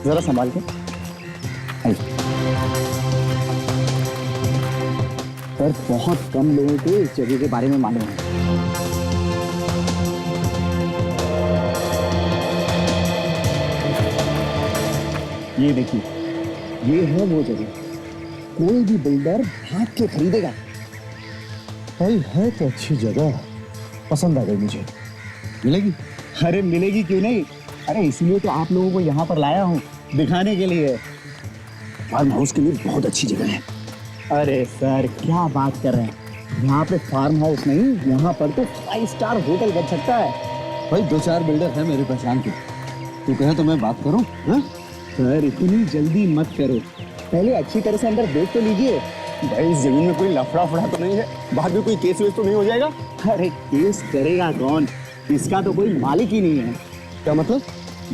जरा संभाल के। पर बहुत कम लोगों को इस जगह के बारे में मालूम है। ये देखिए, ये है वो जगह। कोई भी बिल्डर भाग के खरीदेगा। भाई है तो अच्छी जगह, पसंद आ गई मुझे। मिलेगी? अरे मिलेगी क्यों नहीं। अरे इसलिए तो आप लोगों को यहाँ पर लाया हूँ, दिखाने के लिए। फार्म हाउस के लिए बहुत अच्छी जगह है। अरे सर क्या बात कर रहे हैं, यहाँ पे फार्म हाउस नहीं, यहाँ पर तो 5 स्टार होटल बन सकता है। भाई 2-4 बिल्डर है मेरे पहचान के, तू कहे तो मैं बात करूं? हाँ? सर इतनी जल्दी मत करो, पहले अच्छी तरह से अंदर देख तो लीजिए। भाई इस जमीन में कोई लफड़ा फड़ा तो नहीं है, बाद में कोई केस वेस तो नहीं हो जाएगा? अरे केस करेगा कौन, इसका तो कोई मालिक ही नहीं है। क्या मतलब?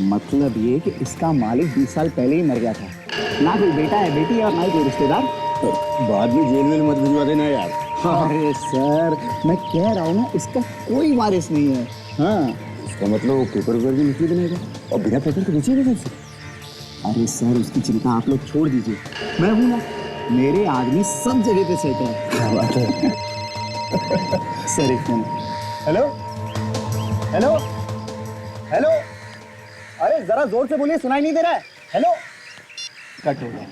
मतलब ये कि इसका मालिक 20 साल पहले ही मर गया था। ना कोई बेटा है, बेटी है और ना ही कोई रिश्तेदार। बाद में जेल में मत भिजवा देना यार। अरे सर मैं कह रहा हूँ ना, इसका कोई वारिस नहीं है। हाँ इसका मतलब वो पेपर वर्क भी निकली बनेगा और बिना पेपर के बेचेगा कैसे? अरे सर उसकी चिंता आप लोग छोड़ दीजिए, मैं हूं ना, मेरे आदमी सब जगह पे सेट है। क्या बात है? सर एक मिनट। हेलो हेलो हेलो, अरे जरा जोर से बोलिए, सुनाई नहीं दे रहा है। हेलो, कट हो गया।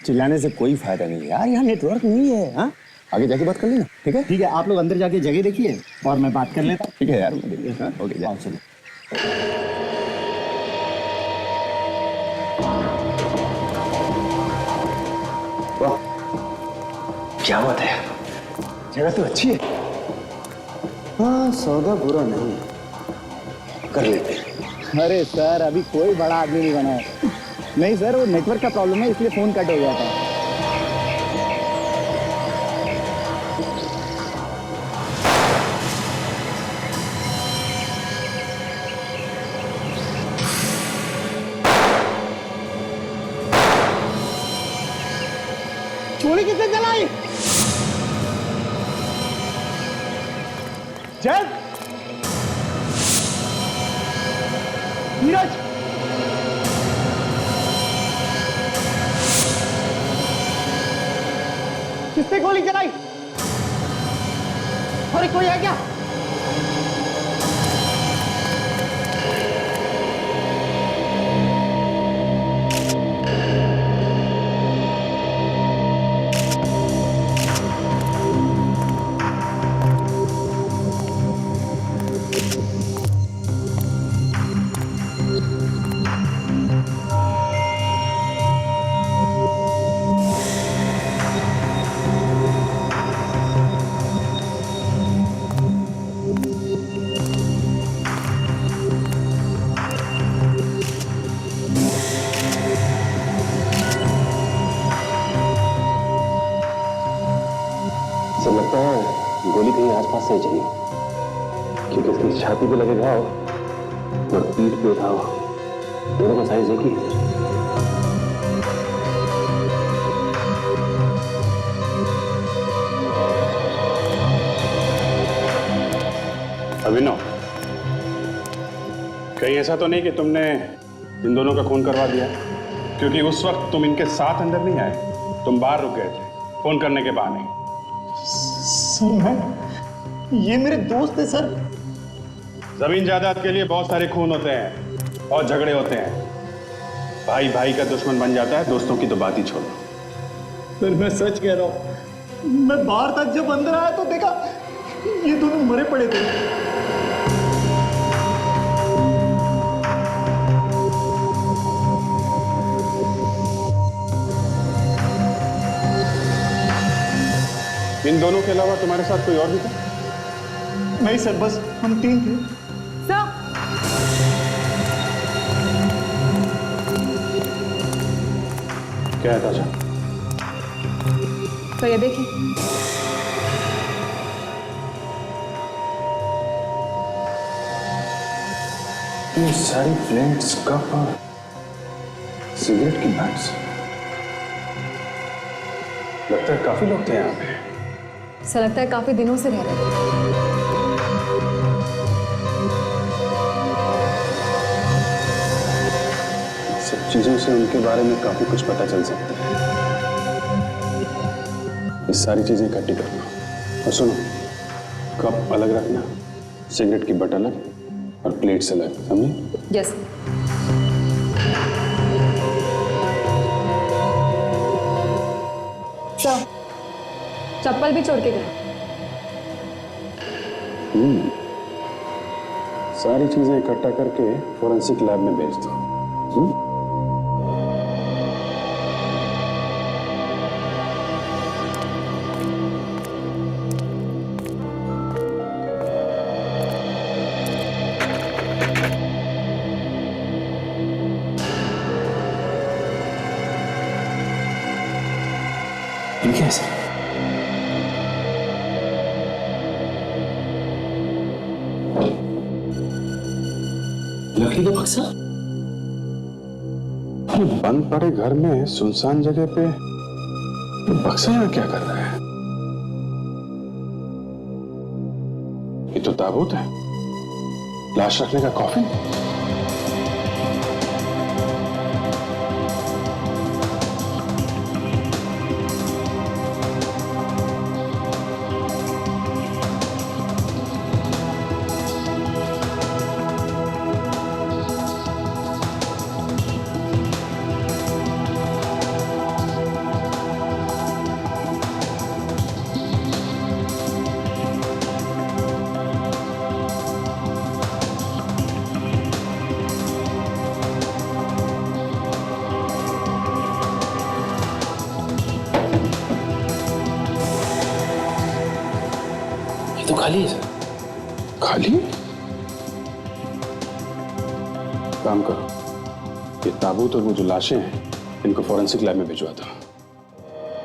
चिल्लाने से कोई फायदा नहीं है यार, यहाँ नेटवर्क नहीं है। हाँ आगे जाके बात कर लेना, ठीक है? ठीक है, आप लोग अंदर जाके जगह देखिए और मैं बात कर लेता हूँ। ठीक है यार, मैं देखिए। हाँ ओके जाओ चलो। वाह क्या बात है, जगह तो अच्छी है। हाँ सौदा बुरा नहीं, कर लेते हैं। अरे सर अभी कोई बड़ा आदमी नहीं बना है। नहीं सर, वो नेटवर्क का प्रॉब्लम है, इसलिए फोन कट हो गया था। गोली किसने चलाई? जय नीरज, किसने गोली चलाई? अरे कोई है क्या? सब लगता है गोली कहीं आसपास से चली, क्योंकि इसकी छाती पे लगे घाव और पीठ पे घाव, दोनों का साइज एक ही है। अभिनव, कहीं ऐसा तो नहीं कि तुमने इन दोनों का खून करवा दिया? क्योंकि उस वक्त तुम इनके साथ अंदर नहीं आए, तुम बाहर रुक गए थे फोन करने के बहाने। सर मैं, ये मेरे दोस्त है सर। जमीन जायदाद के लिए बहुत सारे खून होते हैं और झगड़े होते हैं, भाई भाई का दुश्मन बन जाता है, दोस्तों की तो बात ही छोड़ो। सर मैं सच कह रहा हूँ, मैं बाहर तक जब अंदर आया तो देखा ये दोनों मरे पड़े थे। इन दोनों के अलावा तुम्हारे साथ कोई और भी था? नहीं सर, बस हम 3 थे। सर क्या है ताजा? तो ये देखिए, ये सारी फ्लेंट्स, कप और सिगरेट की बट्स, लगता है काफी लोग थे यहाँ पे। ऐसा लगता है काफी दिनों से रह रहे थे। सब चीजों से उनके बारे में काफी कुछ पता चल सकता है। ये सारी चीजें इकट्ठी करना और सुनो, कप अलग रखना, सिगरेट की बट अलग और प्लेट्स अलग, समझे? यस। सर, चप्पल भी छोड़ के गए। सारी चीजें इकट्ठा करके फोरेंसिक लैब में भेज दो। ये क्या है सर? लकड़ी का बक्सा? अरे बंद पड़े घर में सुनसान जगह पे बक्सा यहाँ क्या कर रहा है? ये तो ताबूत है, लाश रखने का कॉफिन। तो खाली है सर। खाली? काम करो, ये ताबूत और वो जो लाशें हैं इनको फोरेंसिक लैब में भिजवा दो,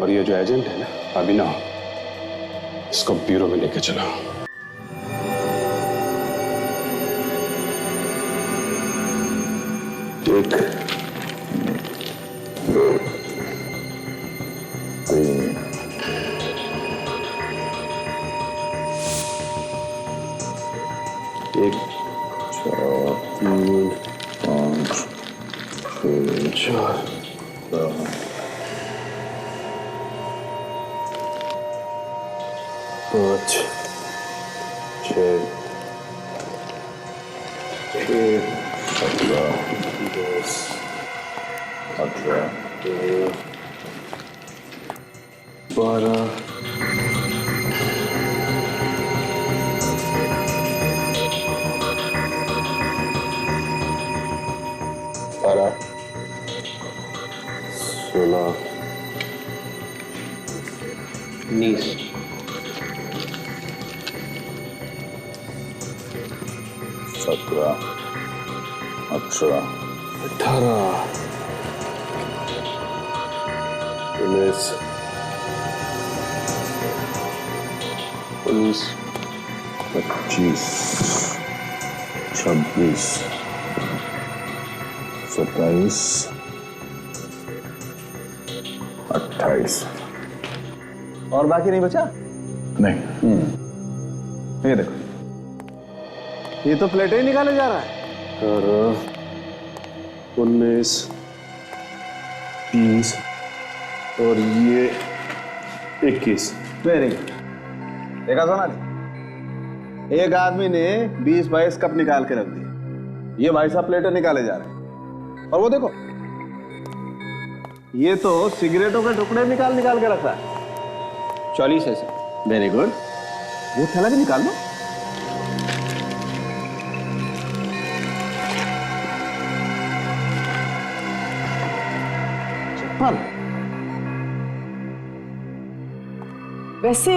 और ये जो एजेंट है ना अभिनव, इसको ब्यूरो में लेके चलो। एक, दो, तीन, एक, चार, तीन, पाँच, छः, पाँच, छः, 17, 10, 18, 12, 16, 19, 17, 18, 19, 20, 25, 26, 27, 28। और बाकी नहीं बचा? नहीं, ये देखो, ये तो प्लेटें ही निकाले जा रहा है। 18, 19, 20 और ये 21। Very good. देखा सोनाली, एक आदमी ने 20-22 कप निकाल के रख दिए, ये भाई साहब प्लेटें निकाले जा रहे हैं। और वो देखो, ये तो सिगरेटों के टुकड़े निकाल के रखा है। 40 है सर। Very good. वो थैला भी निकाल लो। चप्पल। वैसे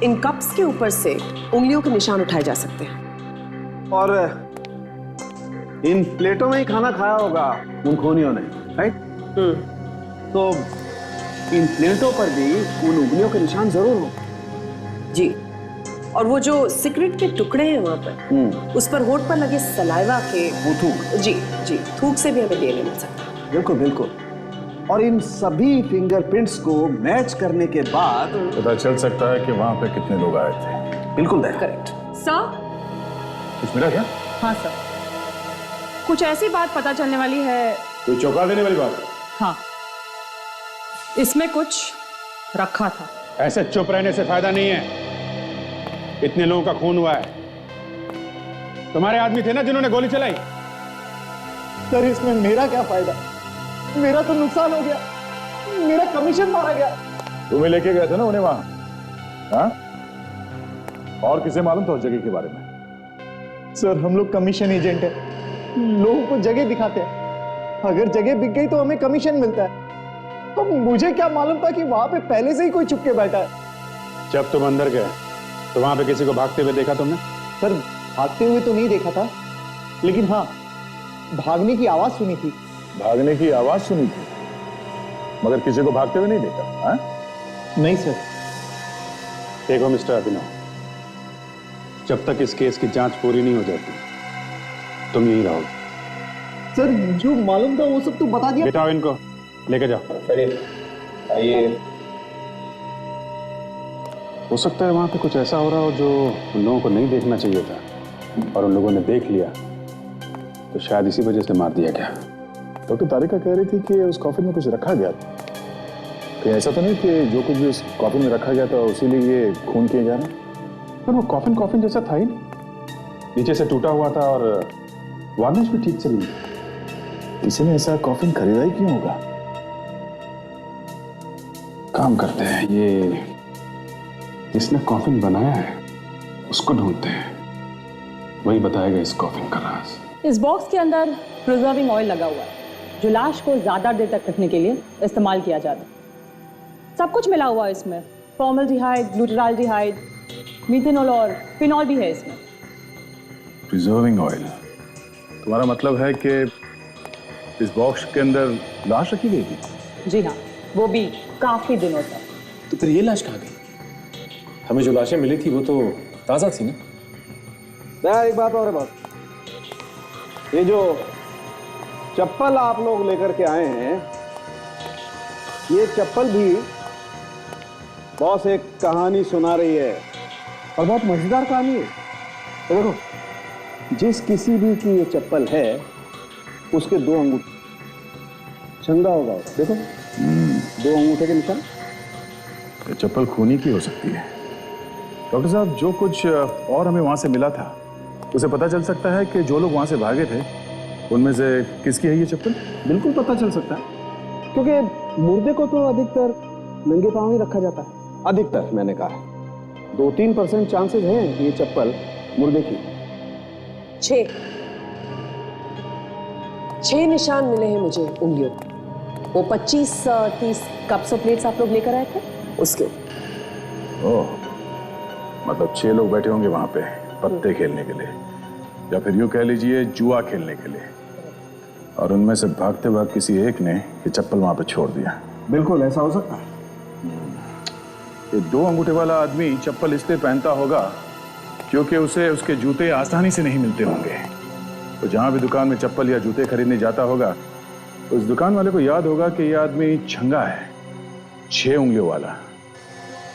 इन कप्स के ऊपर से उंगलियों के निशान उठाए जा सकते हैं। और इन प्लेटों में ही खाना खाया होगा उन खूनियों ने, राइट? तो इन प्लेटों पर भी उन उंगलियों के निशान जरूर हो। जी, और वो जो सिगरेट के टुकड़े हैं वहां पर, उस पर होठ पर लगे सलाइवा के वो थूक। जी जी, थूक से भी हमें डीएनए मिल सकता है। बिल्कुल बिल्कुल। और इन सभी फिंगरप्रिंट्स को मैच करने के बाद पता चल सकता है कि वहां पे कितने लोग आए थे। बिल्कुल दैट करेक्ट। सर। कुछ मिला क्या? हाँ सर, कुछ ऐसी बात पता चलने वाली है। कोई चौंका देने वाली बात? हाँ, इसमें कुछ रखा था। ऐसे चुप रहने से फायदा नहीं है। इतने लोगों का खून हुआ है। तुम्हारे आदमी थे ना जिन्होंने गोली चलाई? सर इसमें मेरा क्या फायदा? मेरा तो नुकसान हो गया, मेरा कमीशन मारा गया। तुम्हें लेके गए थे ना उन्हें वहां, हाँ? और किसे मालूम था उस जगह के बारे में? सर हम लोग कमीशन एजेंट है, लोगों को जगह दिखाते हैं। अगर जगह बिक गई तो हमें कमीशन मिलता है। तो मुझे क्या मालूम था कि वहां पे पहले से ही कोई छुप के बैठा है। जब तुम अंदर गए तो वहां पे किसी को भागते हुए देखा तुमने? सर भागते हुए तो नहीं देखा था, लेकिन हाँ भागने की आवाज सुनी थी। भागने की आवाज सुनी थी, मगर किसी को भागते हुए नहीं देखा, हाँ? नहीं सर। देखो मिस्टर अभिनव, जब तक इस केस की जांच पूरी नहीं हो जाती तुम यहीं रहोगे। सर जो मालूम था वो सब तो बता दिया। बिठाओ इनको, लेके जाओ। आइए। हो सकता है वहां पे कुछ ऐसा हो रहा हो जो उन लोगों को नहीं देखना चाहिए था, और उन लोगों ने देख लिया तो शायद इसी वजह से मार दिया गया। डॉक्टर तारिका कह रही थी कि उस कॉफिन में कुछ रखा गया था। कहीं ऐसा तो नहीं कि जो कुछ भी उस कॉफिन में रखा गया था उसी लिए ये खून किए जा रहे हैं? पर वो कॉफिन जैसा था ही नहीं, नीचे से टूटा हुआ था और वार्निश भी ठीक से नहीं था। किसी ने ऐसा कॉफिन खरीदा ही क्यों होगा? काम करते हैं, ये जिसने कॉफिन बनाया है उसको ढूंढते हैं, वही बताएगा इस कॉफिन का राज। इस बॉक्स के अंदर प्रिजर्विंग ऑयल लगा हुआ है जो लाश को ज्यादा देर तक रखने के लिए इस्तेमाल किया जाता है। सब कुछ मिला हुआ है इसमें, फॉर्मल्डिहाइड, ग्लूटाराल्डिहाइड, मीथेनॉल और फिनॉल भी है इसमें। प्रिजर्विंग ऑयल, तुम्हारा मतलब है कि इस बॉक्स के अंदर लाश रखी गई थी? जी हाँ, वो भी काफी दिनों तक। तो फिर ये लाश कहाँ गई? हमें जो लाशें मिली थी वो तो ताजा थी ना? एक बात और है बॉस, ये जो चप्पल आप लोग लेकर के आए हैं, ये चप्पल भी बॉस एक कहानी सुना रही है, और बहुत मजेदार कहानी है। तो देखो, जिस किसी भी की ये चप्पल है उसके 2 अंगूठे, चंगा होगा, देखो 2 अंगूठे के निशान। ये चप्पल खूनी की हो सकती है। डॉक्टर साहब, जो कुछ और हमें वहां से मिला था उसे पता चल सकता है कि जो लोग वहां से भागे थे उनमें से किसकी है ये चप्पल? बिल्कुल पता चल सकता है, क्योंकि मुर्दे को तो अधिकतर नंगे पांव ही रखा जाता है। अधिकतर मैंने कहा, 2-3% चांसेस हैं कि ये चप्पल मुर्दे की। 6 निशान मिले हैं मुझे उंगलियों। वो 25-30 कप्स और प्लेट्स आप लोग लेकर आए थे उसके। ओह, मतलब 6 लोग बैठे होंगे वहां पे पत्ते खेलने के लिए, या फिर यूं कह लीजिए जुआ खेलने के लिए, और उनमें से भागते वक्त किसी एक ने ये चप्पल वहां पे छोड़ दिया। बिल्कुल ऐसा हो सकता है। ये 2 अंगूठे वाला आदमी चप्पल इसलिए पहनता होगा क्योंकि उसे उसके जूते आसानी से नहीं मिलते होंगे। तो जहां भी दुकान में चप्पल या जूते खरीदने जाता होगा, उस दुकान वाले को याद होगा कि यह आदमी छंगा है, 6 उंगलियों वाला,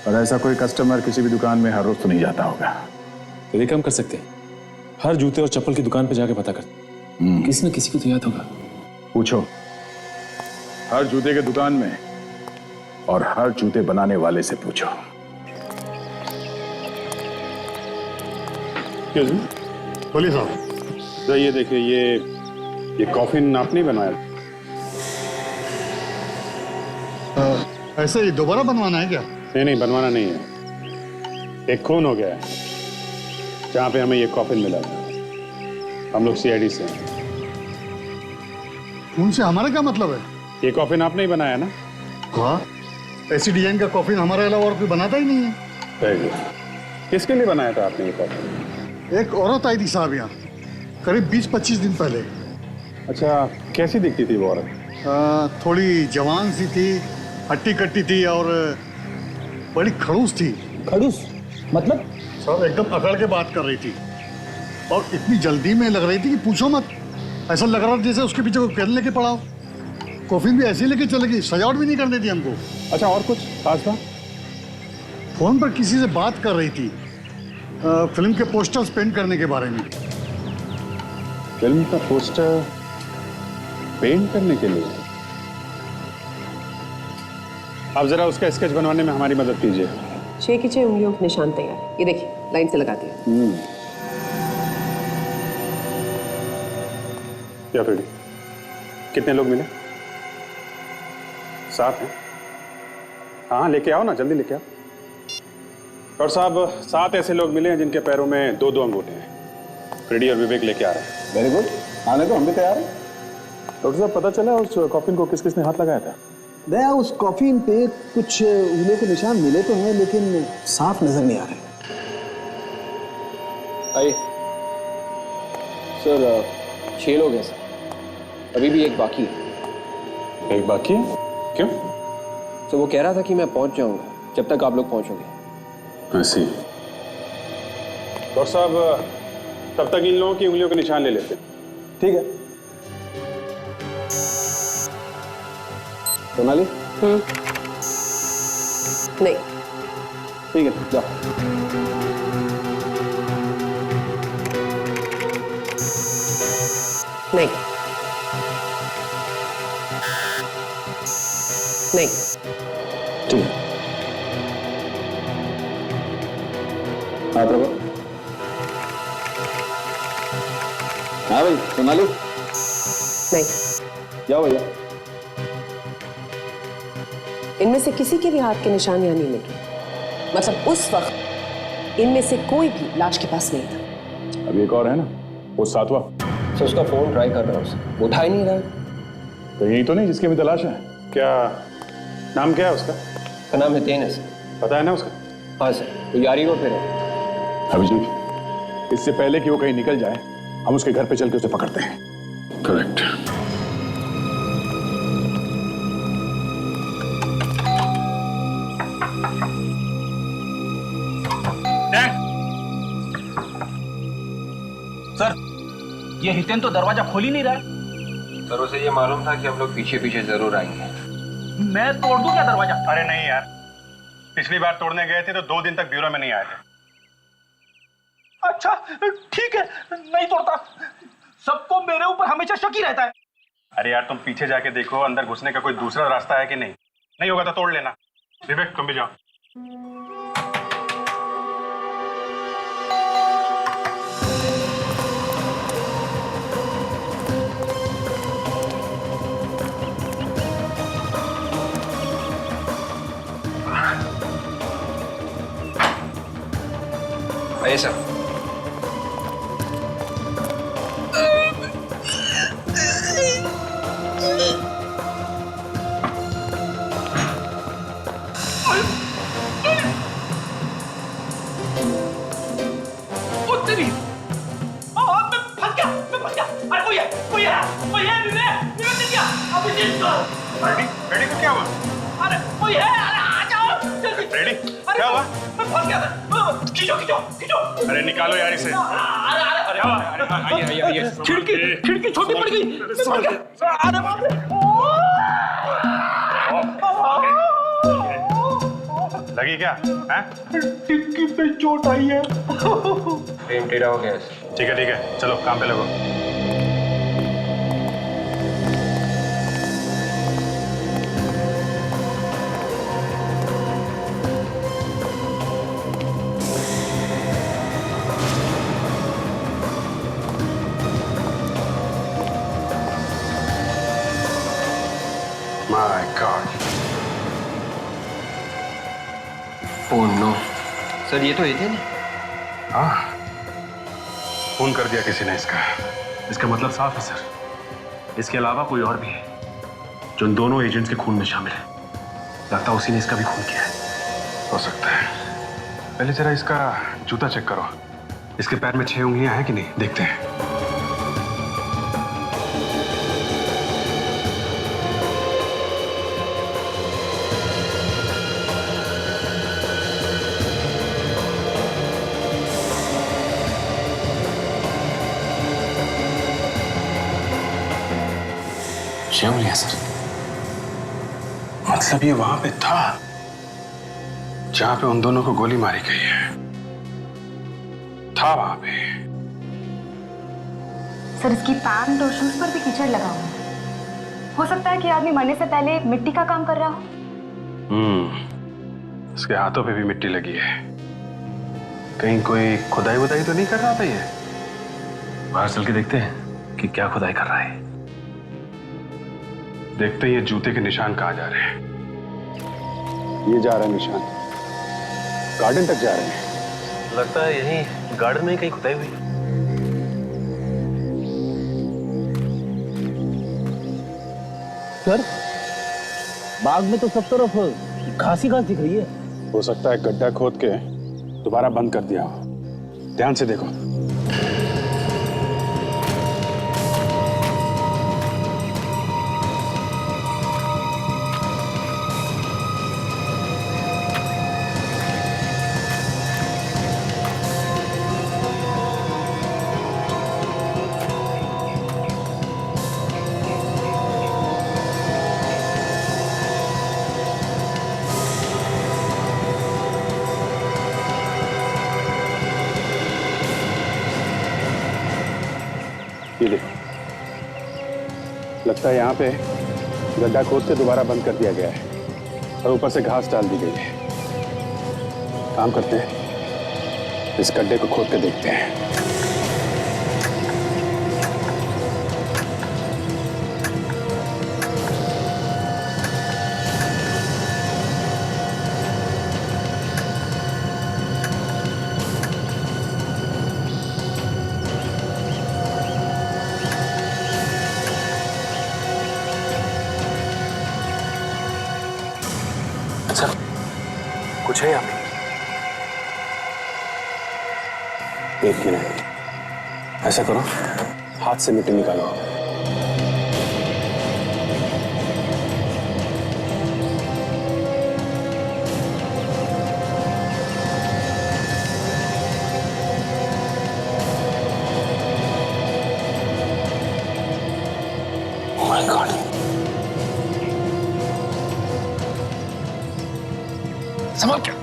और ऐसा कोई कस्टमर किसी भी दुकान में हर रोज तो नहीं जाता होगा। तो ये काम कर सकते हैं, हर जूते और चप्पल की दुकान पे जाके पता करते, किसी न किसी को तो याद होगा। पूछो, हर जूते के दुकान में और हर जूते बनाने वाले से पूछो। बोलिए साहब। तो ये देखिए, ये कॉफिन आपने ही बनाया? ऐसे ही दोबारा बनवाना है क्या? नहीं, बनवाना नहीं है। एक खून हो गया है जहां पे हमें ये कॉफिन मिला था। हम लोग सीआईडी से हैं। उनसे हमारा क्या मतलब है? ये कॉफिन आपने ही बनाया ना? हाँ, ऐसी डिजाइन का कॉफिन हमारे अलावा और कोई बनाता ही नहीं है। Very good. किसके लिए बनाया था आपने ये कॉफिन? एक औरत आई थी साहब यहाँ करीब 20-25 दिन पहले। अच्छा, कैसी दिखती थी वो औरत? थोड़ी जवान सी थी, हट्टी कट्टी थी और बड़ी खड़ूस थी। खड़ूस मतलब? सब एकदम अकड़ के बात कर रही थी, और इतनी जल्दी में लग रही थी कि पूछो मत। ऐसा लग रहा था जैसे उसके पीछे कोई पेन लेके पड़ा हो। कॉफिन भी ऐसे लेके चलेगी, सजावट भी नहीं करने दी हमको। अच्छा, और कुछ खास था? फोन पर किसी से बात कर रही थी, फिल्म के पोस्टर्स पेंट करने के बारे में। फिल्म का पोस्टर पेंट करने के लिए। आप जरा उसका स्केच बनवाने में हमारी मदद कीजिए। 6 की 6 उंगलियों के निशान तैयार। ये देखिए, लाइन से लगा दिया। क्या फ्रेडी, कितने लोग मिले? 7 हैं। हाँ, लेके आओ ना, जल्दी लेके आओ। और साहब, 7 ऐसे लोग मिले हैं जिनके पैरों में 2-2 अंगूठे हैं। फ्रेडी और विवेक लेके आ रहे हैं। वेरी गुड, आने को हम भी तैयार हैं। डॉक्टर साहब, पता चला उस कॉफिन को किस किसने हाथ लगाया था? दया, उस कॉफिन पे कुछ उंगलियों के निशान मिले तो हैं, लेकिन साफ नजर नहीं आ रहे। आइए सर, 6 लोग हैं सर, अभी भी एक बाकी है। एक बाकी है? क्यों? तो वो कह रहा था कि मैं पहुंच जाऊंगा जब तक आप लोग पहुंचोगे। ऐसी। डॉक्टर साहब, तब तक इन लोगों की उंगलियों के निशान ले लेते। ठीक है। सोनाली? नहीं। ठीक है, जाओ। नहीं। नहीं। ठीक है। हाँ प्रभु। हाँ भाई, सोनाली? नहीं। जाओ भैया। इनमें से किसी के भी हाथ के निशान यहाँ नहीं लगे। मतलब उस वक्त इनमें से कोई भी लाश के पास नहीं था। अभी एक और है ना, वो 7वां। सर उसका फोन ट्राई कर रहा हूँ सर, उठा ही नहीं रहा है। तो यही तो नहीं जिसकी भी तलाश है? क्या नाम क्या है उसका? उसका नाम हितेन है सर। पता है ना उसका? हाँ सर, वो यारी रोड पे है। अभिजीत, इससे पहले कि वो कहीं निकल जाए, हम उसके घर पे चल के उसे पकड़ते हैं। करेक्ट। सर, ये हितेन तो दरवाजा खोल ही नहीं रहा है। सर उसे ये मालूम था कि हम लोग पीछे पीछे जरूर आएंगे। मैं तोड़ दूं क्या दरवाजा? अरे नहीं यार, पिछली बार तोड़ने गए थे तो 2 दिन तक ब्यूरो में नहीं आए थे। अच्छा ठीक है, नहीं तोड़ता। सबको मेरे ऊपर हमेशा शक ही रहता है। अरे यार, तुम पीछे जाके देखो, अंदर घुसने का कोई दूसरा रास्ता है कि नहीं। नहीं होगा तो तोड़ लेना। विवेक, तुम भी जाओ। आइए सर। रेडी को क्या हुआ? अरे कोई है, अरे आ जाओ जल्दी। रेडी, क्या हुआ? मैं फंस गया था। खींचो खींचो खींचो। अरे निकालो यार इसे। अरे अरे अरे आइए। खिड़की छोटी पड़ गई। अरे बाप रे। लगी क्या? हैं? टिक्की पे चोट आई है। फ्रेम टेढ़ा हो गया। ठीक है, चलो काम पे लगो। My God. Oh no. Sir ये तो हितेन है। हाँ, खून कर दिया किसी ने इसका मतलब साफ है सर। इसके अलावा कोई और भी है जो इन दोनों एजेंट्स के खून में शामिल है। लगता है उसी ने इसका भी खून किया है। हो सकता है। पहले जरा इसका जूता चेक करो। इसके पैर में 6 उंगलियां हैं कि नहीं, देखते हैं। उंगलियां सर। मतलब ये वहां पे था जहां पे उन दोनों को गोली मारी गई है। था वहां पे। सर इसकी पैंट और शूज पर भी कीचड़ लगा हुआ है। हो सकता है कि आदमी मरने से पहले मिट्टी का काम कर रहा हो। इसके हाथों पे भी मिट्टी लगी है। कहीं कोई खुदाई वुदाई तो नहीं कर रहा था ये? बाहर चल के देखते हैं कि क्या खुदाई कर रहा है। देखते हैं ये जूते के निशान कहाँ जा रहे हैं। ये जा रहा है निशान, गार्डन तक जा रहे हैं। लगता है यहीं गार्डन में ही कहीं खुदाई हुई। सर बाग में तो सब तरफ घास ही घास दिख रही है। हो सकता है गड्ढा खोद के दोबारा बंद कर दिया हो। ध्यान से देखो। ये देखो, लगता है यहाँ पे गड्ढा खोद के दोबारा बंद कर दिया गया है और ऊपर से घास डाल दी गई है। काम करते हैं, इस गड्ढे को खोद के देखते हैं। सर कुछ है यहाँ पे? एक मिनट, ऐसा करो, हाथ से मिट्टी निकालो। Oh my God! संभाल क्या?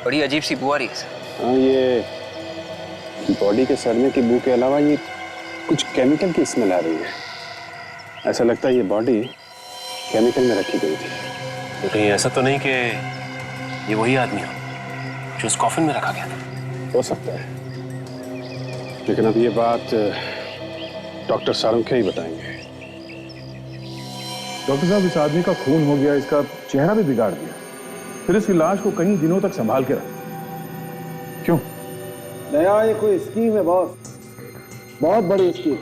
बड़ी अजीब सी बू आ रही है सर। हाँ, ये बॉडी के सड़ने की बू के अलावा ये कुछ केमिकल की स्मेल आ रही है। ऐसा लगता है ये बॉडी केमिकल में रखी गई थी। तो कहीं ऐसा तो नहीं कि ये वही आदमी हो जो उस कॉफिन में रखा गया था? हो सकता है, लेकिन अब ये बात डॉक्टर सारुंखे ही बताएंगे। डॉक्टर साहब, इस आदमी का खून हो गया, इसका चेहरा भी बिगाड़ दिया, फिर इसकी लाश को कई दिनों तक संभाल के रखा। क्यों? नया ये कोई स्कीम है बॉस, बहुत बड़ी स्कीम।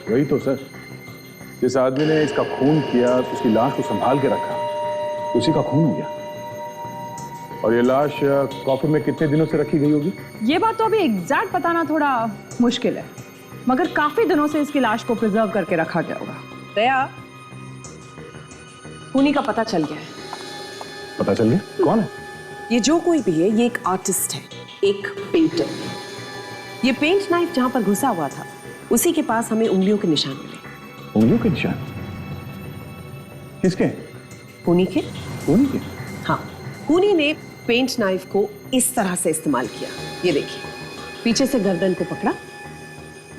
वही तो सर, जिस आदमी ने इसका खून किया, उसकी लाश को संभाल के रखा, उसी का खून हो गया। और ये लाश कॉफिन में कितने दिनों से रखी गई होगी? ये बात तो अभी एग्जैक्ट बताना थोड़ा मुश्किल है, मगर काफी दिनों से इसकी लाश को प्रिजर्व करके रखा गया होगा। दया, खूनी का पता चल गया है। पता चल गया? कौन है? ये जो कोई भी है, ये एक आर्टिस्ट है, एक पेंटर। ये पेंट नाइफ जहां पर घुसा हुआ था, उसी के पास हमें उंगलियों के निशान मिले। उंगलियों के निशान? किसके? खूनी के। खूनी के? हाँ, खूनी ने पेंट नाइफ को इस तरह से इस्तेमाल किया। ये देखिए, पीछे से गर्दन को पकड़ा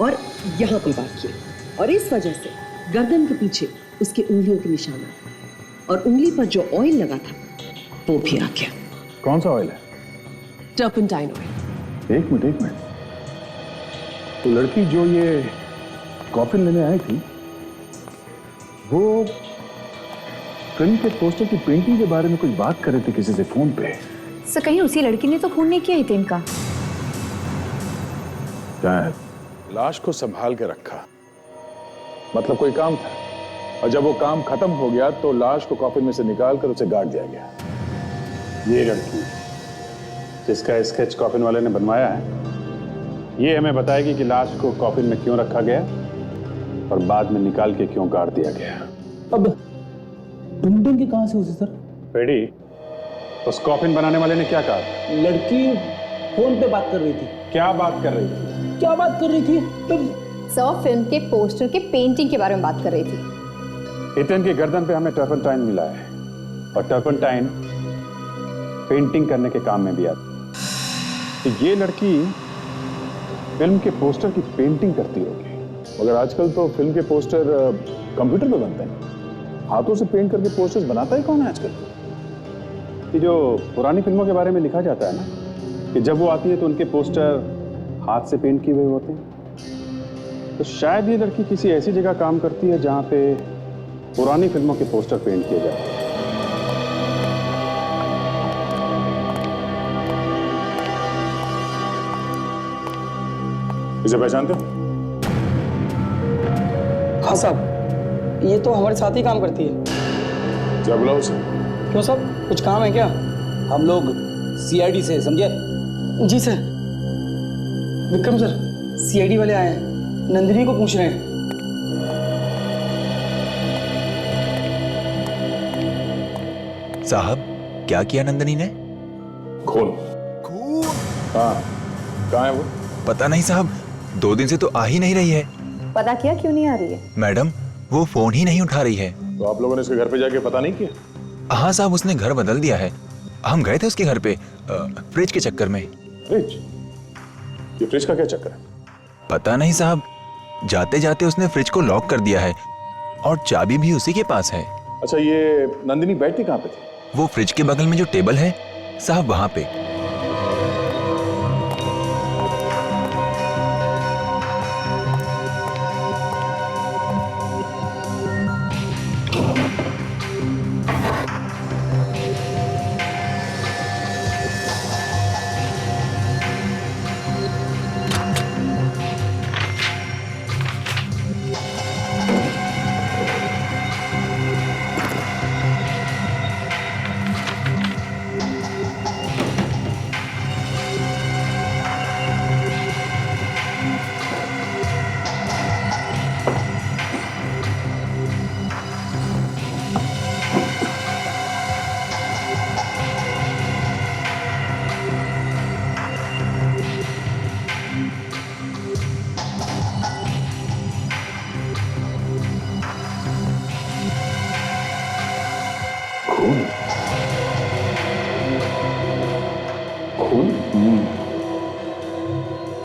और यहां पे वार किया, और इस वजह से गर्दन के पीछे उसके उंगलियों के निशान आ गए, और उंगली पर जो ऑयल लगा था वो भी आ गया। कौन सा ऑयल है? Turpentine oil. एक मिनट, तो लड़की जो ये कॉफिन लेने आई थी, वो फिल्म के पोस्टर की पेंटिंग के बारे में कुछ बात कर रहे थे किसी से फोन पे। सर कहीं उसी लड़की ने तो खून नहीं किया ही इनका? शायद। लाश को संभाल के रखा, मतलब कोई काम था, और जब वो काम खत्म हो गया तो लाश को कॉफिन में से निकाल कर उसे गाड़ दिया गया। ये लड़की जिसका स्केच कॉफिन वाले ने बनवाया है, ये हमें बताएगी कि लाश को कॉफिन में क्यों रखा गया और बाद में निकाल के क्यों गाड़ दिया गया। अब ढूंढेंगे कि कहां से उसे सर? पेडी, उस कॉफिन बनाने वाले ने क्या कहा? लड़की फोन पे बात कर रही थी। क्या बात कर रही थी? क्या बात कर रही थी? तो सर फिल्म के पोस्टर के पेंटिंग के बारे में बात कर रही थी। इतन की गर्दन पे हमें टर्पनटाइन मिला है और टर्पनटाइन पेंटिंग करने के काम में भी आती है। तो ये लड़की फिल्म के पोस्टर की पेंटिंग करती होगी। मगर आजकल तो फिल्म के पोस्टर कंप्यूटर पे बनते हैं, हाथों से पेंट करके पोस्टर्स बनाता है कौन है आजकल? कि जो पुरानी फिल्मों के बारे में लिखा जाता है ना कि जब वो आती है तो उनके पोस्टर हाथ से पेंट किए हुए होते हैं। तो शायद ये लड़की किसी ऐसी जगह काम करती है जहां पे पुरानी फिल्मों के पोस्टर पेंट किए जाते हैं। इसे पहचानते हो? हाँ साहब, ये तो हमारे साथ ही काम करती है। क्या बुलाओ उसे? क्यों साहब, कुछ काम है क्या? हम लोग सीआईडी से, समझे? जी सर। विक्रम सर, सीआईडी वाले आए हैं, नंदिनी को पूछ रहे हैं। साहब, क्या किया नंदिनी ने? खून। हाँ, कहाँ है वो? पता नहीं साहब, 2 दिन से तो आ ही नहीं रही है। पता किया क्यों नहीं आ रही है? मैडम, वो फोन ही नहीं उठा रही है। तो आप लोगों ने उसके घर पे जाके पता नहीं किया? हाँ साहब, उसने घर बदल दिया है। हम गए थे उसके घर पे फ्रिज के चक्कर में। फ्रिज? ये फ्रिज का क्या चक्कर है? पता नहीं साहब, जाते जाते उसने फ्रिज को लॉक कर दिया है और चाबी भी उसी के पास है। अच्छा, ये नंदिनी बैठती कहाँ पे थी? वो फ्रिज के बगल में जो टेबल है साहब, वहां पे।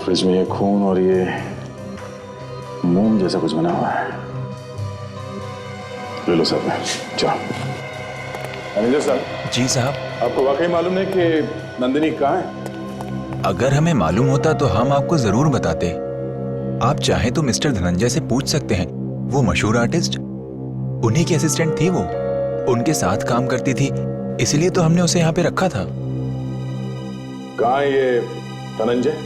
फ्रिज में ये खून और ये मोम जैसा कुछ बना हुआ है। ले लो साहब, जाओ। मैनेजर साहब। जी साहब। आपको वाकई मालूम है कि नंदिनी कहाँ है? अगर हमें मालूम होता तो हम आपको जरूर बताते। आप चाहें तो मिस्टर धनंजय से पूछ सकते हैं, वो मशहूर आर्टिस्ट, उन्हीं की असिस्टेंट थी वो, उनके साथ काम करती थी, इसलिए तो हमने उसे यहाँ पे रखा था। कहाँ है ये धनंजय?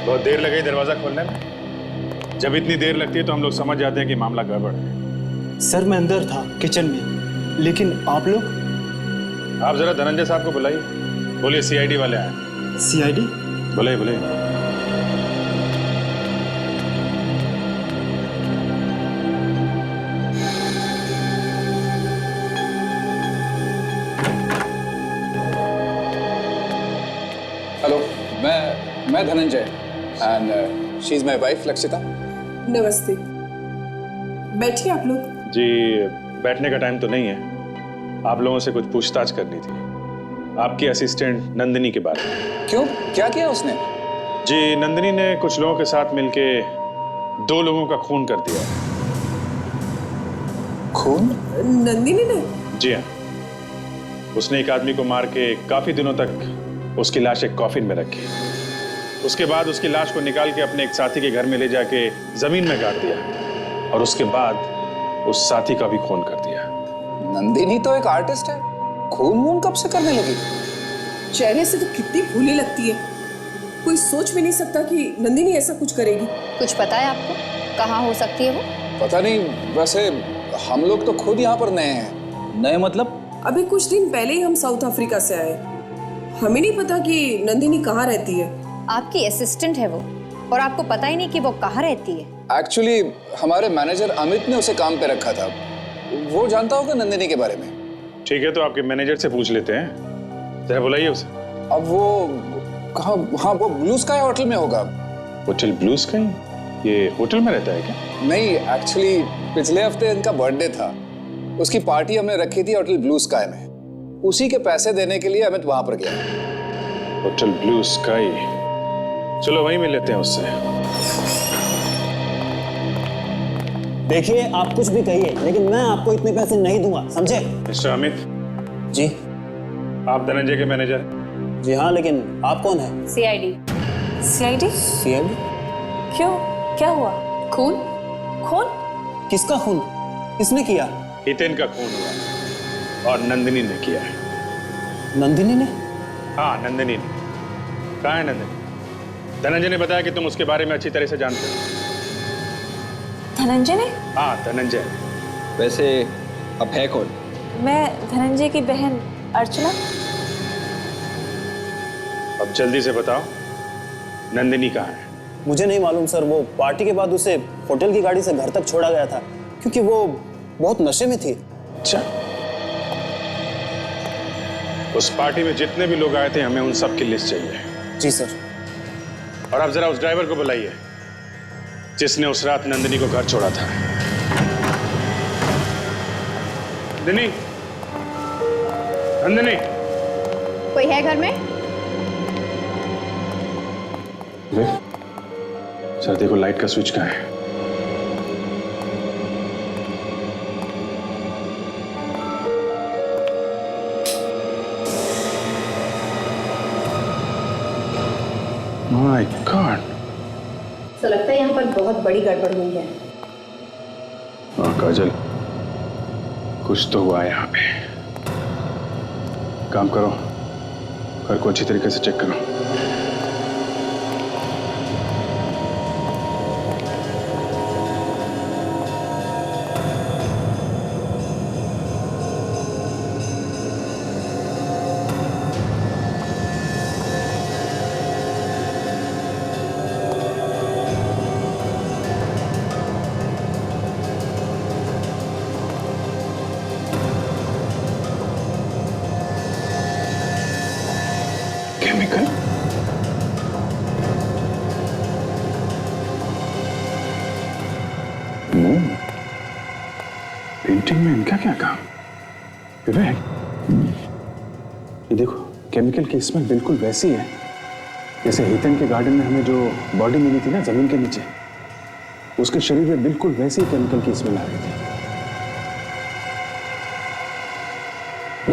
बहुत देर लगी दरवाजा खोलने में। जब इतनी देर लगती है तो हम लोग समझ जाते हैं कि मामला गड़बड़ है। सर, मैं अंदर था किचन में, लेकिन आप लोग? आप जरा धनंजय साहब को बुलाइए। बोलिए सीआईडी वाले आए। सीआईडी? बुलाइए बुलाइए। हेलो, मैं Dhananjay and she is my wife Lakshita. नमस्ते, बैठिए आप लोग। जी, बैठने का टाइम तो नहीं है। आप लोगों से कुछ पूछताछ करनी थी आपकी असिस्टेंट नंदिनी के बारे में। क्यों, क्या किया उसने? जी, नंदिनी ने कुछ लोगों के साथ मिलके 2 लोगों का खून कर दिया। खून? नंदिनी ने? जी हाँ, उसने एक आदमी को मार के काफी दिनों तक उसकी लाश एक कॉफिन में रखी। उसके बाद उसकी लाश को निकाल के अपने एक साथी के घर में ले जाके जमीन में गाड़ दिया और उसके बाद उस साथी का भी खून कर दिया। नंदिनी तो एक आर्टिस्ट है, खून वून कब से करने लगी? चेहरे से तो कितनी भोली लगती है, कोई सोच भी नहीं सकता कि नंदिनी ऐसा कुछ करेगी। कुछ पता है आपको कहाँ हो सकती है वो? पता नहीं, वैसे हम लोग तो खुद यहाँ पर नए हैं। नए मतलब? अभी कुछ दिन पहले ही हम साउथ अफ्रीका से आए, हमें नहीं पता कि नंदिनी कहाँ रहती है। आपकी असिस्टेंट है वो, और आपको पता ही नहीं कि वो कहाँ रहती है। एक्चुअली हमारे मैनेजर अमित ने उसे काम पे रखा था, वो जानता होगा नंदिनी के बारे में। ठीक है, तो आपके मैनेजर से पूछ लेते हैं, जरा बुलाइए उसे। अब वो कहाँ? हाँ, वो ब्लू स्काई होटल में होगा। Hotel blue sky? ये होटल में रहता है क्या? नहीं, एक्चुअली पिछले हफ्ते इनका बर्थडे था, उसकी पार्टी हमने रखी थी होटल ब्लू स्काई में। उसी के पैसे देने के लिए अमित वहां पर गया। होटल ब्लू स्काई, चलो वहीं मिल लेते हैं उससे। देखिए, आप कुछ भी कहिए, लेकिन मैं आपको इतने पैसे नहीं दूंगा, समझे? मिस्टर अमित जी। आप धनंजय के मैनेजर? जी हाँ, लेकिन आप कौन है? सीआईडी। सीआईडी? सीआईडी? क्यों, क्या हुआ? खून? खून? किसका खून? किसने किया? हितेन का खून हुआ और नंदिनी ने किया है। नंदिनी ने? हाँ, नंदिनी ने। कहाँ है नंदिनी? धनंजय ने बताया कि तुम उसके बारे में अच्छी तरह से जानते हो। धनंजय ने? हाँ, धनंजय। वैसे अब है कौन? मैं धनंजय की बहन अर्चना। अब जल्दी से बताओ, नंदिनी कहाँ है? मुझे नहीं मालूम सर, वो पार्टी के बाद उसे होटल की गाड़ी से घर तक छोड़ा गया था, क्योंकि वो बहुत नशे में थी। अच्छा, उस पार्टी में जितने भी लोग आए थे, हमें उन सब की लिस्ट चाहिए। जी सर। और आप जरा उस ड्राइवर को बुलाइए जिसने उस रात नंदिनी को घर छोड़ा था। नंदिनी, नंदिनी। कोई है घर में? सर देखो, लाइट का स्विच कहाँ है? माय गॉड, तो लगता है यहाँ पर बहुत बड़ी गड़बड़ हुई है। काजल, कुछ तो हुआ है यहाँ पे। काम करो, घर को अच्छी तरीके से चेक करो। केमिकल? पेंटिंग में इनका क्या काम? विवेक, ये देखो, केमिकल की स्मेल बिल्कुल वैसी है जैसे हितन के गार्डन में हमें जो बॉडी मिली थी ना जमीन के नीचे, उसके शरीर में बिल्कुल वैसी केमिकल की स्मेल आ रही थी।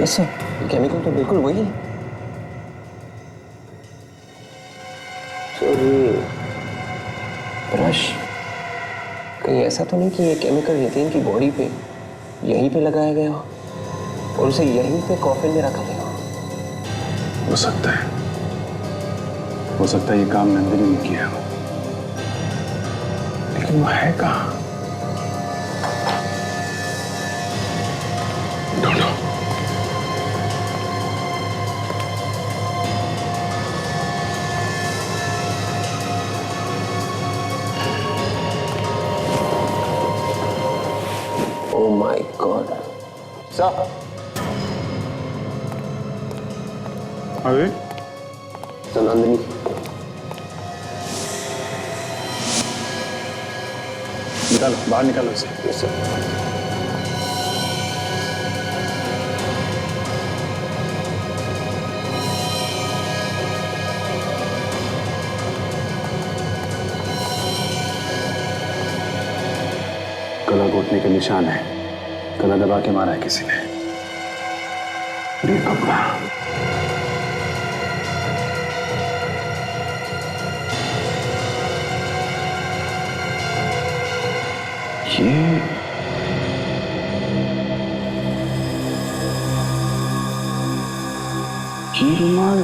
यस सर, केमिकल तो बिल्कुल वही है। ब्रश, कहीं ऐसा तो नहीं कि ये केमिकल हितेन की बॉडी पे यहीं पे लगाया गया हो और उसे यहीं पे कॉफिन में रखा गया हो सकता है, हो सकता है ये काम नंदिनी ने किया हो, लेकिन वो है कहाँ? ढूंढो। Oh my God. सर, अरे नंदिनी, निकालो, बाहर निकालो इसे। Yes sir. गला घोटने के निशान है, गला दबा के मारा है किसी ने। ये कपड़ा, ये रुमाल,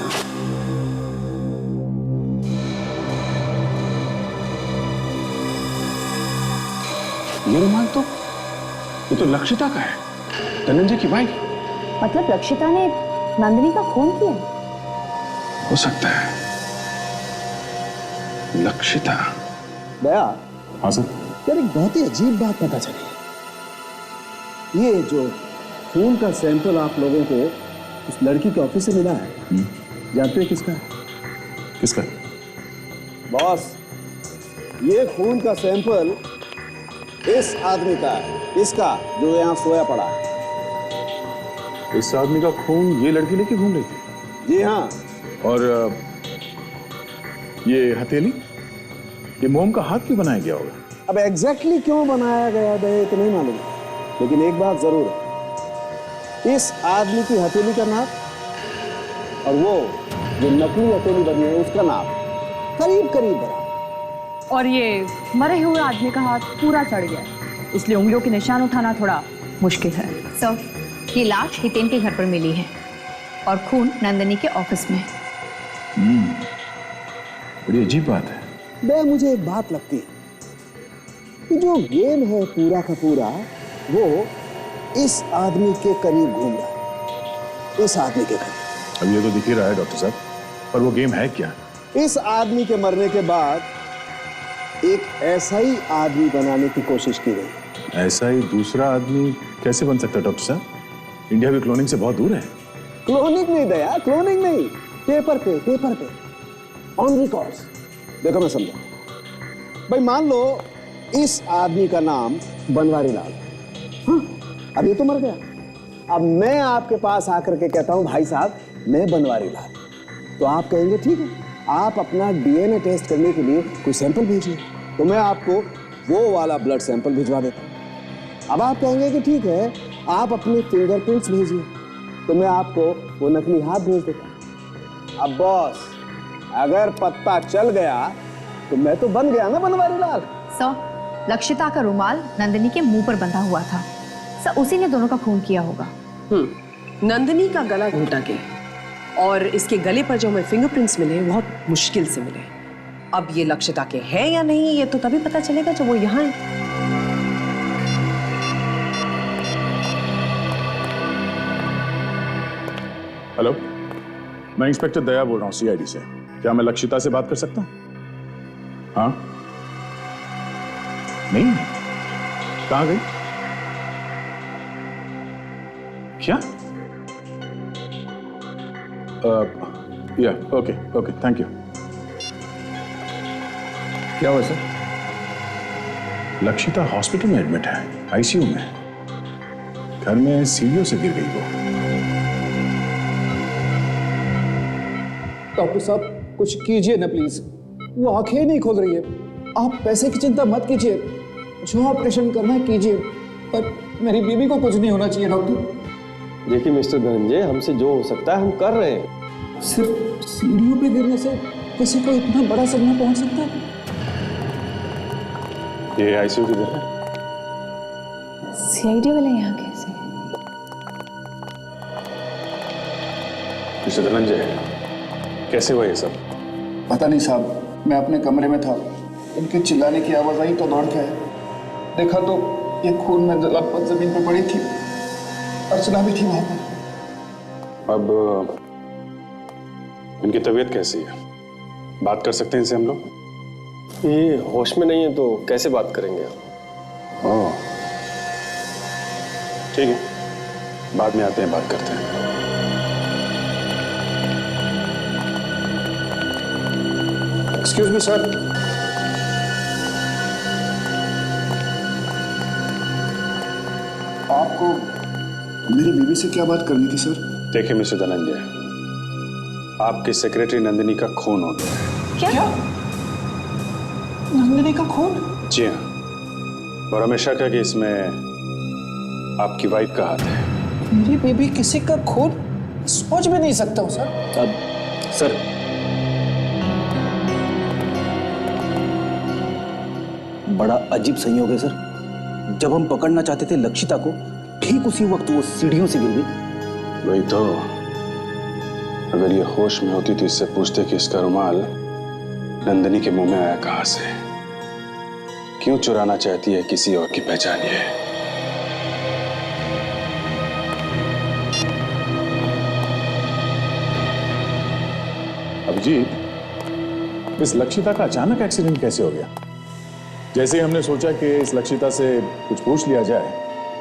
ये रुमाल तो, ये तो लक्षिता का है, धनंजय की वाइफ। मतलब लक्षिता ने नंदिनी का खून किया? हो सकता है, लक्षिता। दया। हाँ सर। यार, एक बहुत ही अजीब बात पता चली। ये जो खून का सैंपल आप लोगों को उस लड़की के ऑफिस से मिला है, जानते हो किसका है? किसका? बॉस, ये खून का सैंपल इस आदमी का है, इसका जो यहाँ सोया पड़ा है। इस आदमी का खून ये लड़की लेके घूम रही थी? जी हाँ। और ये हथेली, ये मोम का हाथ क्यों बनाया गया होगा? अब एग्जैक्टली क्यों बनाया गया है तो नहीं मालूम, लेकिन एक बात जरूर है, इस आदमी की हथेली का नाप और वो जो नकली हथेली बनी है उसका नाप करीब करीब बराबर। और ये मरे हुए आदमी का हाथ पूरा सड़ गया, इसलिए उंगलियों के निशान उठाना थोड़ा मुश्किल है। सर, ये लाश हितेन के घर पर मिली है और खून नंदिनी के ऑफिस में। बड़ी अजीब बात है। बे, मुझे एक बात लगती है कि जो गेम है पूरा का पूरा वो इस आदमी के करीब घूम रहा है, इस आदमी के करीब। अब ये तो दिख ही रहा है डॉक्टर साहब, पर वो गेम है क्या? इस आदमी के मरने के बाद एक ऐसा ही आदमी बनाने की कोशिश की गई। ऐसा ही दूसरा आदमी कैसे बन सकता है डॉक्टर साहब? इंडिया भी क्लोनिंग से बहुत दूर है। क्लोनिंग नहीं दया, क्लोनिंग नहीं, पेपर पे ऑन रिकॉर्ड्स। देखो मैं समझा भाई, मान लो इस आदमी का नाम बनवारी लाल, हाँ, अब ये तो मर गया। अब मैं आपके पास आकर के कहता हूं भाई साहब मैं बनवारी लाल, तो आप कहेंगे ठीक है, आप अपना डीएनए टेस्ट करने के लिए कोई सैंपल भेजिए, तो मैं आपको वो वाला ब्लड सैंपल भिजवा देता हूं। अब आप कहेंगे कि ठीक है, आप अपने फिंगरप्रिंट्स भेजिए, तो मैं आपको वो नकली हाथ भेज देता हूं। अब बॉस, अगर पत्ता चल गया तो मैं तो बन गया ना बनवारी लाल। सर, लक्षिता का रुमाल नंदिनी के मुंह पर बंधा हुआ था, सर उसी ने दोनों का खून किया होगा। नंदिनी का गला घोटा गया और इसके गले पर जो हमें फिंगरप्रिंट्स मिले बहुत मुश्किल से मिले। अब ये लक्षिता के हैं या नहीं ये तो तभी पता चलेगा जब वो यहाँ है। हेलो, मैं इंस्पेक्टर दया बोल रहा हूँ सीआईडी से। क्या मैं लक्षिता से बात कर सकता हूँ? हाँ? नहीं? कहाँ गई? क्या? या ओके, थैंक यू। क्या हुआ सर? लक्षिता हॉस्पिटल में एडमिट है, आईसीयू में। घर में सीढ़ियों से गिर गई वो। डॉक्टर साहब कुछ कीजिए ना प्लीज, वो आंखें नहीं खोल रही है। आप पैसे की चिंता मत कीजिए, जो ऑपरेशन करना है कीजिए, पर मेरी बीवी को कुछ नहीं होना चाहिए डॉक्टर। देखिए मिस्टर धनंजय, हमसे जो हो सकता है हम कर रहे हैं। सिर्फ सीढ़ियों पे गिरने से किसी को इतना बड़ा सदमा पहुंच सकता है? ये आईसीयू किधर है? सीआईडी वाले यहाँ कैसे? मिस्टर धनंजय, कैसे हुआ ये सब? पता नहीं साहब, मैं अपने कमरे में था, इनके चिल्लाने की आवाज आई तो दौड़ के आया, देखा तो ये खून में लथपथ जमीन पे पड़ी थी, अर्चना भी थी वहां पर। अब इनकी तबीयत कैसी है? बात कर सकते हैं इनसे हम लोग? ये होश में नहीं है तो कैसे बात करेंगे? ओह, ठीक है, बाद में आते हैं, बात करते हैं। Excuse me sir. आपको मेरी बीवी से क्या बात करनी थी सर? देखिए मिस्टर धनंजय, आपकी सेक्रेटरी नंदिनी का खून हो गया है। क्या? नंदिनी का खून? जी हाँ, और हमें शक है कि इसमें आपकी वाइफ का हाथ है। मेरी बेबी किसी का खून सोच भी नहीं सकता हूँ सर। अब सर, बड़ा अजीब संयोग है सर, जब हम पकड़ना चाहते थे लक्षिता को, ठीक उसी वक्त वो सीढ़ियों से गिर गई। वही तो, अगर ये होश में होती तो इससे पूछते कि इसका रुमाल नंदिनी के मुंह में आया कहां से, क्यों चुराना चाहती है किसी और की पहचान ये। अभिजीत, इस लक्षिता का अचानक एक्सीडेंट कैसे हो गया? जैसे ही हमने सोचा कि इस लक्षिता से कुछ पूछ लिया जाए,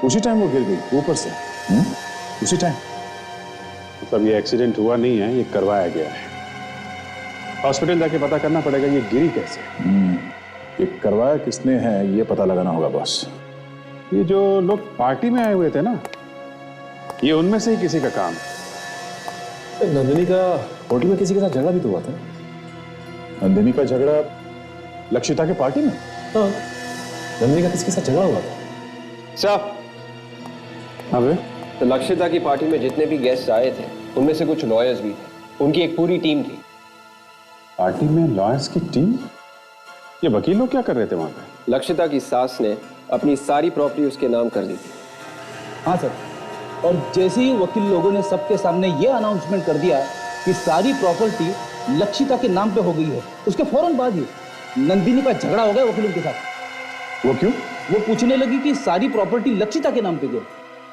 उसी टाइम वो गिर गई ऊपर से। उसी टाइम? मतलब ये एक्सीडेंट हुआ नहीं है, ये करवाया गया है। हॉस्पिटल जाके पता करना पड़ेगा ये गिरी कैसे। ये करवाया किसने है ये पता लगाना होगा बॉस। ये जो लोग पार्टी में आए हुए थे ना, ये उनमें से ही किसी का काम है। नंदिनी का होटल में किसी के साथ झगड़ा भी तो हुआ था। नंदिनी का झगड़ा लक्षिता के पार्टी में? हाँ, नंदिनी का किसके साथ झगड़ा हुआ था? साहब, अबे तो लक्षिता की पार्टी में जितने भी गेस्ट आए थे उनमें से कुछ लॉयर्स भी थे। उनकी एक पूरी टीम थी। पार्टी में लॉयर्स की टीम? ये वकील लोग क्या कर रहे थे वहां पे? लक्षिता की सास ने अपनी सारी प्रॉपर्टी उसके नाम कर दी थी। हाँ सर, और जैसे ही वकील लोगों ने सबके सामने ये अनाउंसमेंट कर दिया कि सारी प्रॉपर्टी लक्षिता के नाम पे हो गई है, उसके फौरन बाद ही नंदिनी का झगड़ा हो गया वकीलों के साथ। वो क्यों? वो पूछने लगी कि सारी प्रॉपर्टी लक्षिता के नाम पे क्यों।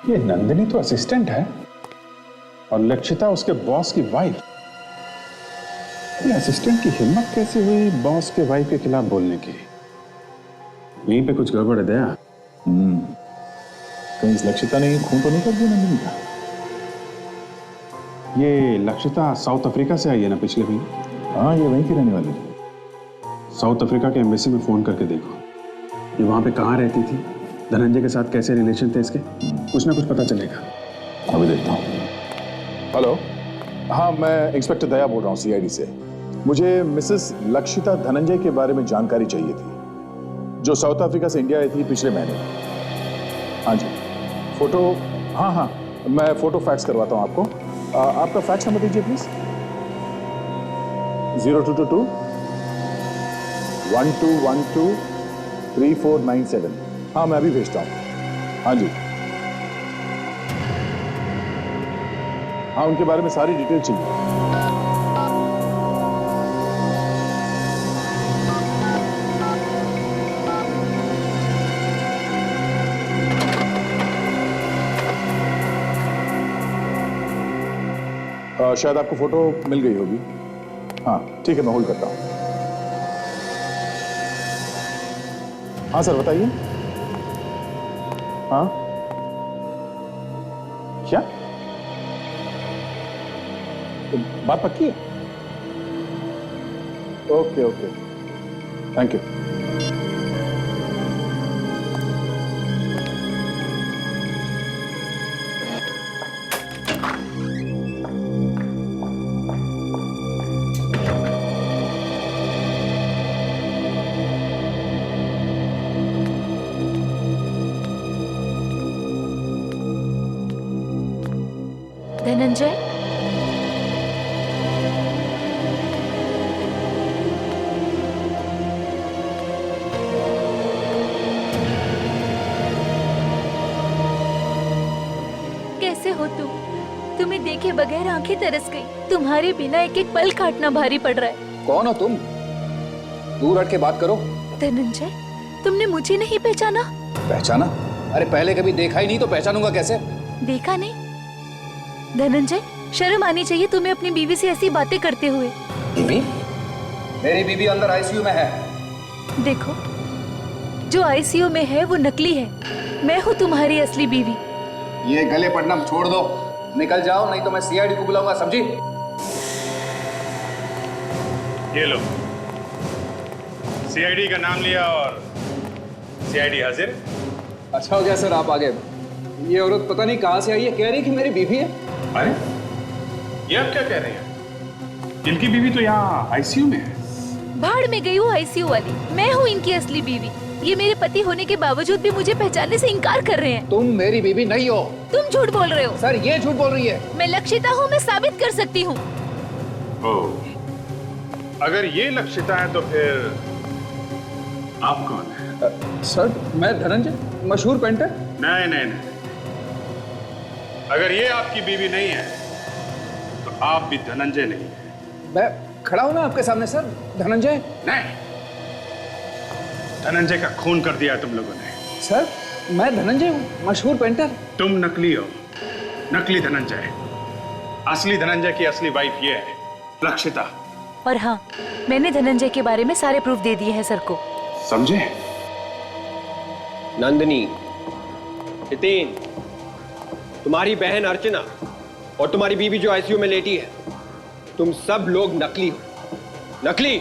ये नंदिनी तो असिस्टेंट है और लक्षिता उसके बॉस की वाइफ। ये असिस्टेंट की हिम्मत कैसे हुई बॉस के वाइफ के खिलाफ बोलने की? यहीं पे कुछ गड़बड़ है दया। कहीं इस लक्षिता ने खून तो नहीं कर दिया नंदिनी का? ये लक्षिता साउथ अफ्रीका से आई है ना पिछले महीने? हाँ, ये वहीं की रहने वाली। साउथ अफ्रीका के एम्बेसी में फोन करके देखो ये वहां पे कहाँ रहती थी, धनंजय के साथ कैसे रिलेशन थे इसके, कुछ ना कुछ पता चलेगा। अभी देखता हूँ। हेलो, हाँ मैं इंस्पेक्टर दया बोल रहा हूँ सीआईडी से। मुझे मिसेस लक्षिता धनंजय के बारे में जानकारी चाहिए थी, जो साउथ अफ्रीका से इंडिया आई थी पिछले महीने। हाँ जी, फोटो, हाँ मैं फोटो फैक्स करवाता हूँ आपको। आपका फैक्स नंबर दीजिए प्लीज। 0222 1212 3497। हाँ मैं अभी भेजता हूँ। हाँ जी, हाँ उनके बारे में सारी डिटेल चाहिए। शायद आपको फोटो मिल गई होगी। हाँ ठीक है, मैं होल्ड करता हूँ। हाँ सर बताइए। हाँ क्या तो बात पक्की है? Okay okay, thank you. Dhananjay, कैसे हो तुम? तुम्हें देखे बगैर आंखें तरस गई। तुम्हारे बिना एक एक पल काटना भारी पड़ रहा है। कौन हो तुम? दूर हट के बात करो। धनंजय, तुमने मुझे नहीं पहचाना? पहचाना? अरे पहले कभी देखा ही नहीं तो पहचानूंगा कैसे? देखा नहीं? धनंजय, शर्म आनी चाहिए तुम्हें अपनी बीवी से ऐसी बातें करते हुए। बीवी? मेरी बीवी अंदर आईसीयू में है। देखो, जो आईसीयू में है वो नकली है। मैं हूँ तुम्हारी असली बीवी। ये गले पड़ना छोड़ दो, निकल जाओ नहीं तो मैं सीआईडी को बुलाऊंगा, समझी? ये लो, सीआईडी का नाम लिया और सीआईडी हाजिर। अच्छा हो गया सर आप आ गए। ये औरत पता नहीं कहां से आई है, कह रही कि मेरी बीवी है। अरे ये आप क्या कह रहे हैं? इनकी बीवी तो यहाँ आईसीयू में है। भाड़ में गई हूँ आईसीयू वाली। मैं हूँ इनकी असली बीवी। ये मेरे पति होने के बावजूद भी मुझे पहचानने से इनकार कर रहे हैं। तुम मेरी बीवी नहीं हो। तुम झूठ बोल रहे हो। सर ये झूठ बोल रही है। मैं लक्षिता हूँ, मैं साबित कर सकती हूँ। अगर ये लक्षिता है तो फिर आप कौन है? सर मैं धनंजय, मशहूर पेंटर। नहीं नहीं नहीं, अगर ये आपकी बीवी नहीं है तो आप भी धनंजय नहीं है। मैं खड़ा हूं ना आपके सामने सर, धनंजय। नहीं, धनंजय का खून कर दिया तुम लोगों ने। सर मैं धनंजय हूँ, मशहूर पेंटर। तुम नकली हो, नकली धनंजय। असली धनंजय की असली वाइफ ये है, लक्षिता। और हाँ, मैंने धनंजय के बारे में सारे प्रूफ दे दिए हैं सर को। समझे? नंदिनी, हितेन, तुम्हारी बहन अर्चना और तुम्हारी बीवी जो आईसीयू में लेटी है, तुम सब लोग नकली हो। नकली।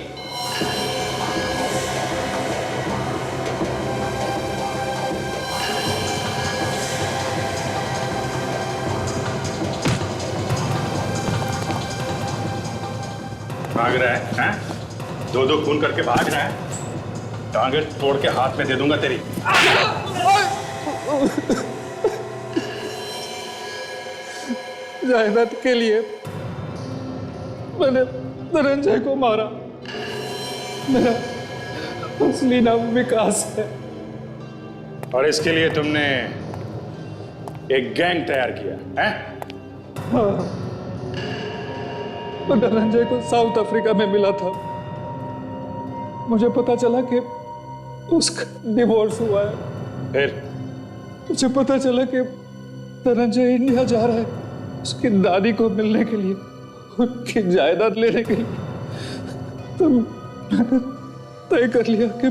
भाग रहा है, हैं? दो दो खून करके भाग रहा है। टांगे तोड़ के हाथ में दे दूंगा तेरी। जायदाद के लिए मैंने धनंजय को मारा। मेरा असली नाम विकास है। और इसके लिए तुमने एक गैंग तैयार किया है? हाँ। तो धनंजय को साउथ अफ्रीका में मिला था। मुझे पता चला कि उसका डिवोर्स हुआ है। फिर मुझे पता चला कि धनंजय इंडिया जा रहा है उसकी दादी को मिलने के लिए, उनकी जायदाद लेने के लिए। तो मैंने तय कर लिया कि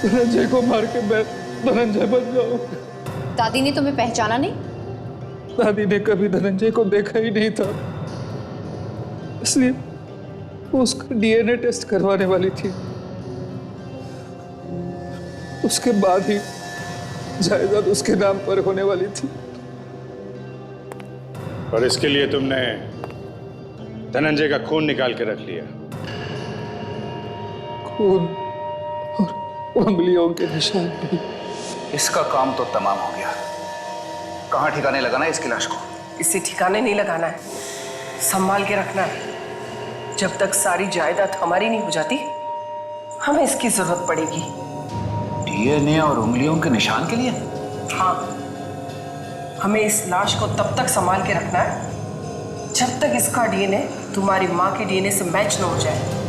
धनंजय को मार के मैं धनंजय बन जाऊंगा। दादी ने तुम्हें पहचाना नहीं? दादी ने कभी धनंजय को देखा ही नहीं था, इसलिए वो उसका डीएनए टेस्ट करवाने वाली थी। उसके बाद ही जायदाद उसके नाम पर होने वाली थी। और इसके लिए तुमने धनंजय का खून निकाल के रख लिया। खून और उंगलियों के निशान भी। इसका काम तो तमाम हो गया। कहाँ ठिकाने लगाना है इसकी लाश को? इसे ठिकाने नहीं लगाना है, संभाल के रखना है। जब तक सारी जायदाद हमारी नहीं हो जाती, हमें इसकी जरूरत पड़ेगी। डीएनए और उंगलियों के निशान के लिए? हाँ, हमें इस लाश को तब तक संभाल के रखना है जब तक इसका डीएनए तुम्हारी माँ के डीएनए से मैच न हो जाए।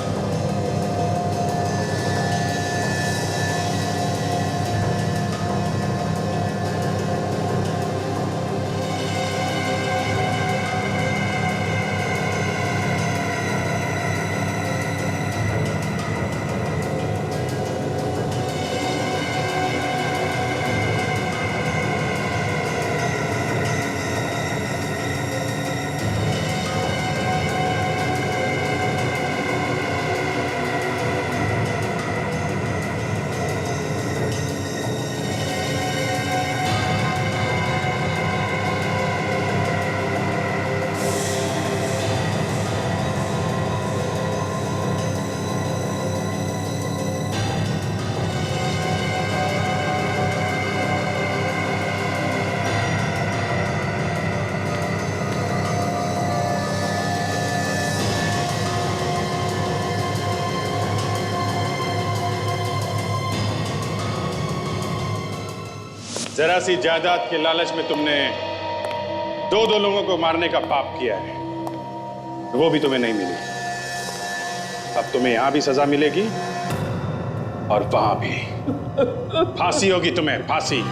जरा सी जायदाद के लालच में तुमने दो दो लोगों को मारने का पाप किया है, वो भी तुम्हें नहीं मिली। अब तुम्हें यहां भी सजा मिलेगी और वहां भी। फांसी होगी तुम्हें, फांसी।